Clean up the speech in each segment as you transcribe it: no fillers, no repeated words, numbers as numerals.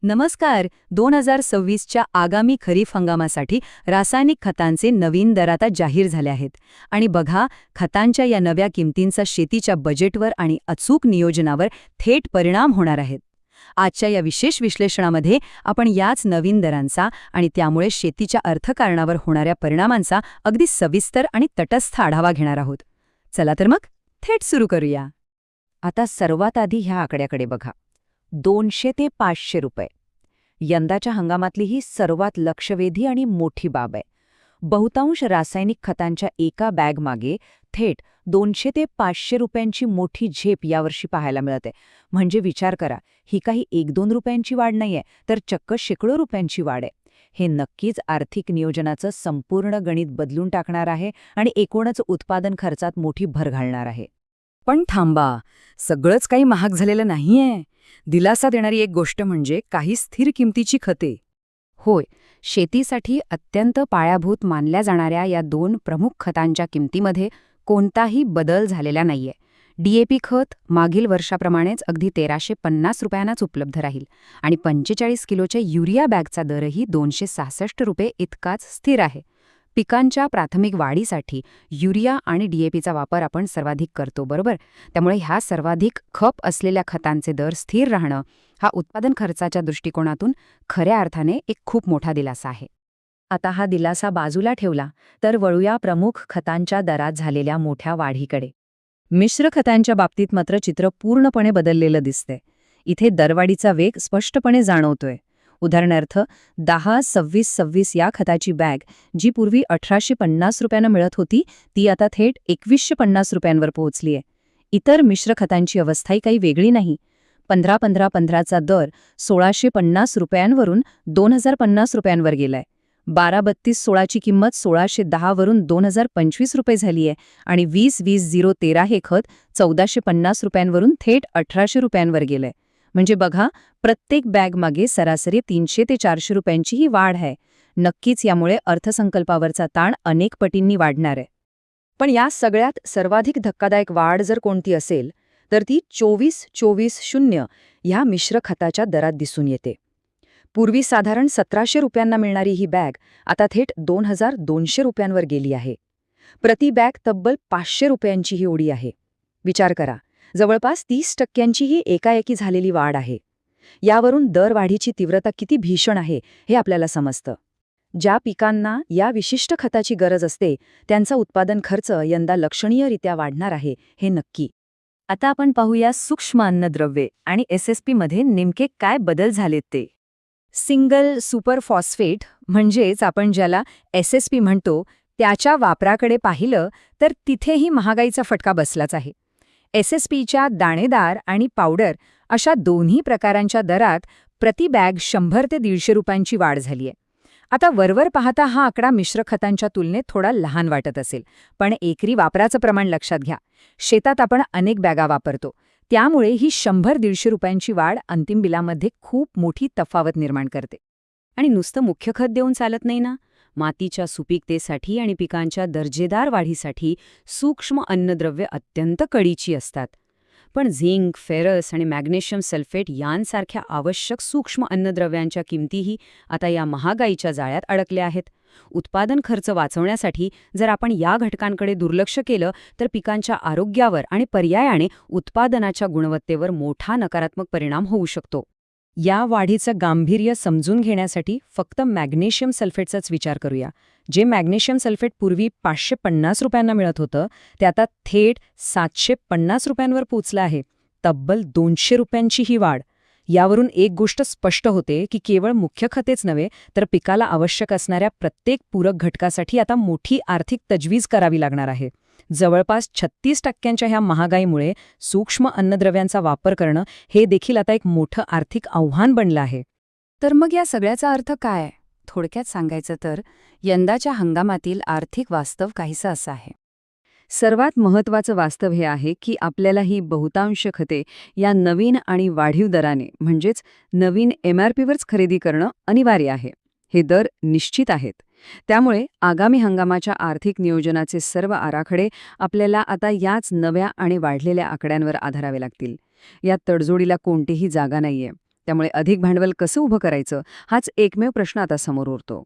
नमस्कार. 2026च्या आगामी खरीप हंगामासाठी रासायनिक खतांचे नवीन दर आता जाहीर झाले आहेत. आणि बघा, खतांच्या या नव्या किमतींचा शेतीच्या बजेटवर आणि अचूक नियोजनावर थेट परिणाम होणार आहेत. आजच्या या विशेष विश्लेषणामध्ये आपण याच नवीन दरांचा आणि त्यामुळे शेतीच्या अर्थकारणावर होणाऱ्या परिणामांचा अगदी सविस्तर आणि तटस्थ आढावा घेणार आहोत. चला तर मग थेट सुरू करूया. आता सर्वात आधी ह्या आकड्याकडे बघा. 200 ते 500 रुपये. यंदाच्या हंगामातली ही सर्वात लक्षवेधी आणि मोठी बाब आहे. बहुतांश रासायनिक खतांच्या एका बॅगमागे थेट 200 ते 500 रुपयांची मोठी झेप यावर्षी पाहायला मिळते. म्हणजे विचार करा, ही काही 1-2 रुपयांची वाढ नाहीये, तर चक्क शेकडो रुपयांची वाढ आहे. हे नक्कीच आर्थिक नियोजनाचं संपूर्ण गणित बदलून टाकणार आहे आणि एकूणच उत्पादन खर्चात मोठी भर घालणार आहे. पण थांबा, सगळंच काही महाग झालेलं नाहीये. दिलासा देणारी एक गोष्ट म्हणजे काही स्थिर किमतीची खते. होय, शेतीसाठी अत्यंत पायाभूत मानल्या जाणाऱ्या या 2 प्रमुख खतांच्या किमतीमध्ये कोणताही बदल झालेला नाहीये. DAP खत मागील वर्षाप्रमाणेच अगदी 1350 रुपयांनाच उपलब्ध राहील आणि 45 किलोच्या युरिया बॅगचा दरही 266 रुपये इतकाच स्थिर आहे. पिकांच्या प्राथमिक वाढीसाठी युरिया आणि DAPचा वापर आपण सर्वाधिक करतो, बरोबर? त्यामुळे ह्या सर्वाधिक खप असलेल्या खतांचे दर स्थिर राहणं हा उत्पादन खर्चाच्या दृष्टिकोनातून खऱ्या अर्थाने एक खूप मोठा दिलासा आहे. आता हा दिलासा बाजूला ठेवला तर वळूया प्रमुख खतांच्या दरात झालेल्या मोठ्या वाढीकडे. मिश्र खतांच्या बाबतीत मात्र चित्र पूर्णपणे बदललेलं दिसतंय. इथे दरवाढीचा वेग स्पष्टपणे जाणवतोय. उदाहरणार्थ 10-26-26 या खताची बॅग, जी पूर्वी 1850 रुपयांना मिळत होती, ती आता थेट 2150 रुपयांवर पोहोचलीय. इतर मिश्र खतांची अवस्थाही काही वेगळी नाही. 15-15-15चा दर 1650 रुपयांवरून 2050 रुपयांवर गेलाय. 12-32-16ची किंमत 1610 वरून 2025 रुपये झालीय आणि 20-20-013 हे खत 1450 रुपयांवरून थेट 1800 रुपयांवर गेलंय. म्हणजे बघा, प्रत्येक बॅगमागे सरासरी 300 ते 400 रुपयांची ही वाढ आहे. नक्कीच यामुळे अर्थसंकल्पावरचा ताण अनेक पटींनी वाढणार आहे. पण या सगळ्यात सर्वाधिक धक्कादायक वाढ जर कोणती असेल तर ती 24-24-0 ह्या मिश्र खताच्या दरात दिसून येते. पूर्वी साधारण 1700 रुपयांना मिळणारी ही बॅग आता थेट 2200 रुपयांवर गेली आहे. प्रति बॅग तब्बल 500 रुपयांची ही ओढी आहे. विचार करा, जवळपास 30% ही एकाएकी झालेली वाढ आहे. यावरून दरवाढीची तीव्रता किती भीषण आहे हे आपल्याला समजतं. ज्या पिकांना या विशिष्ट खताची गरज असते त्यांचा उत्पादन खर्च यंदा लक्षणीयरित्या वाढणार आहे, हे नक्की. आता आपण पाहूया सूक्ष्म अन्नद्रव्ये आणि SSP मध्ये नेमके काय बदल झालेत ते. सिंगल सुपर फॉस्फेट म्हणजेच आपण ज्याला SSP म्हणतो, त्याच्या वापराकडे पाहिलं तर तिथेही महागाईचा फटका बसलाच आहे. SSPच्या दाणेदार आणि पावडर अशा दोन्ही प्रकारांच्या दरात प्रति बॅग 100 ते 150 रुपयांची वाढ झालीय. आता वरवर पाहता हा आकडा मिश्र खतांच्या तुलनेत थोडा लहान वाटत असेल, पण एकरी वापराचं प्रमाण लक्षात घ्या. शेतात आपण अनेक बॅगा वापरतो, त्यामुळे ही 100-150 रुपयांची वाढ अंतिम बिलामध्ये खूप मोठी तफावत निर्माण करते. आणि नुसतं मुख्य खत देऊन चालत नाही ना. मातीच्या सुपीकतेसाठी आणि पिकांच्या दर्जेदार वाढीसाठी सूक्ष्म अन्नद्रव्ये अत्यंत कळीची असतात. पण झिंक, फेरस आणि मॅग्नेशियम सल्फेट यांसारख्या आवश्यक सूक्ष्म अन्नद्रव्यांच्या किमतीही आता या महागाईच्या जाळ्यात अडकल्या आहेत. उत्पादन खर्च वाचवण्यासाठी जर आपण या घटकांकडे दुर्लक्ष केलं तर पिकांच्या आरोग्यावर आणि पर्यायाने उत्पादनाच्या गुणवत्तेवर मोठा नकारात्मक परिणाम होऊ शकतो. या वाढीचं गांभीर्य समजून घेण्यासाठी फक्त मॅग्नेशियम सल्फेटचाच विचार करूया. जे मॅग्नेशियम सल्फेट पूर्वी 550 रुपयांना मिळत होतं, ते आता थेट 750 रुपयांवर पोचलं आहे. तब्बल 200 रुपयांची ही वाढ. यावरून एक गोष्ट स्पष्ट होते की केवळ मुख्य खतेच नव्हे तर पिकाला आवश्यक असणाऱ्या प्रत्येक पूरक घटकासाठी आता मोठी आर्थिक तजवीज करावी लागणार आहे. जवळपास 36% ह्या महागाईमुळे सूक्ष्म अन्नद्रव्यांचा वापर करणं हे देखील आता एक मोठं आर्थिक आव्हान बनलं आहे. तर मग या सगळ्याचा अर्थ काय? थोडक्यात सांगायचं तर यंदाच्या हंगामातील आर्थिक वास्तव काहीसं असं आहे. सर्वात महत्त्वाचं वास्तव हे आहे की आपल्याला ही बहुतांश खते या नवीन आणि वाढीव दराने म्हणजेच नवीन MRPवरच खरेदी करणं अनिवार्य आहे. हे दर निश्चित आहेत. त्यामुळे आगामी हंगामाच्या आर्थिक नियोजनाचे सर्व आराखडे आपल्याला आता याच नव्या आणि वाढलेल्या आकड्यांवर आधारावे लागतील. या तडजोडीला कोणतीही जागा नाहीये. त्यामुळे अधिक भांडवल कसं उभं करायचं हाच एकमेव प्रश्न आता समोर उरतो.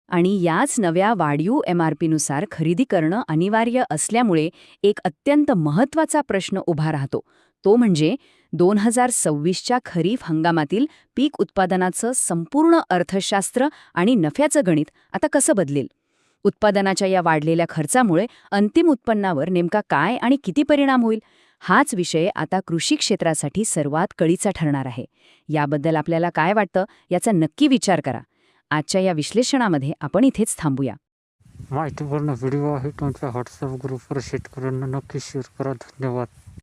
आणि याच नव्या वाढीव MRPनुसार खरेदी करणं अनिवार्य असल्यामुळे एक अत्यंत महत्त्वाचा प्रश्न उभा राहतो. तो म्हणजे 2026च्या खरीप हंगामातील पीक उत्पादनाचं संपूर्ण अर्थशास्त्र आणि नफ्याचं गणित आता कसं बदलेल. उत्पादनाच्या या वाढलेल्या खर्चामुळे अंतिम उत्पन्नावर नेमका काय आणि किती परिणाम होईल, हाच विषय आता कृषी क्षेत्रासाठी सर्वात कळीचा ठरणार आहे. याबद्दल आपल्याला काय वाटतं याचा नक्की विचार करा. आजच्या या विश्लेषणामध्ये आपण इथेच थांबूया. माहितीपूर्ण व्हिडिओ आहे तुमच्या व्हॉट्सअप ग्रुपवर शेतकऱ्यांना नक्की शेअर करा. धन्यवाद.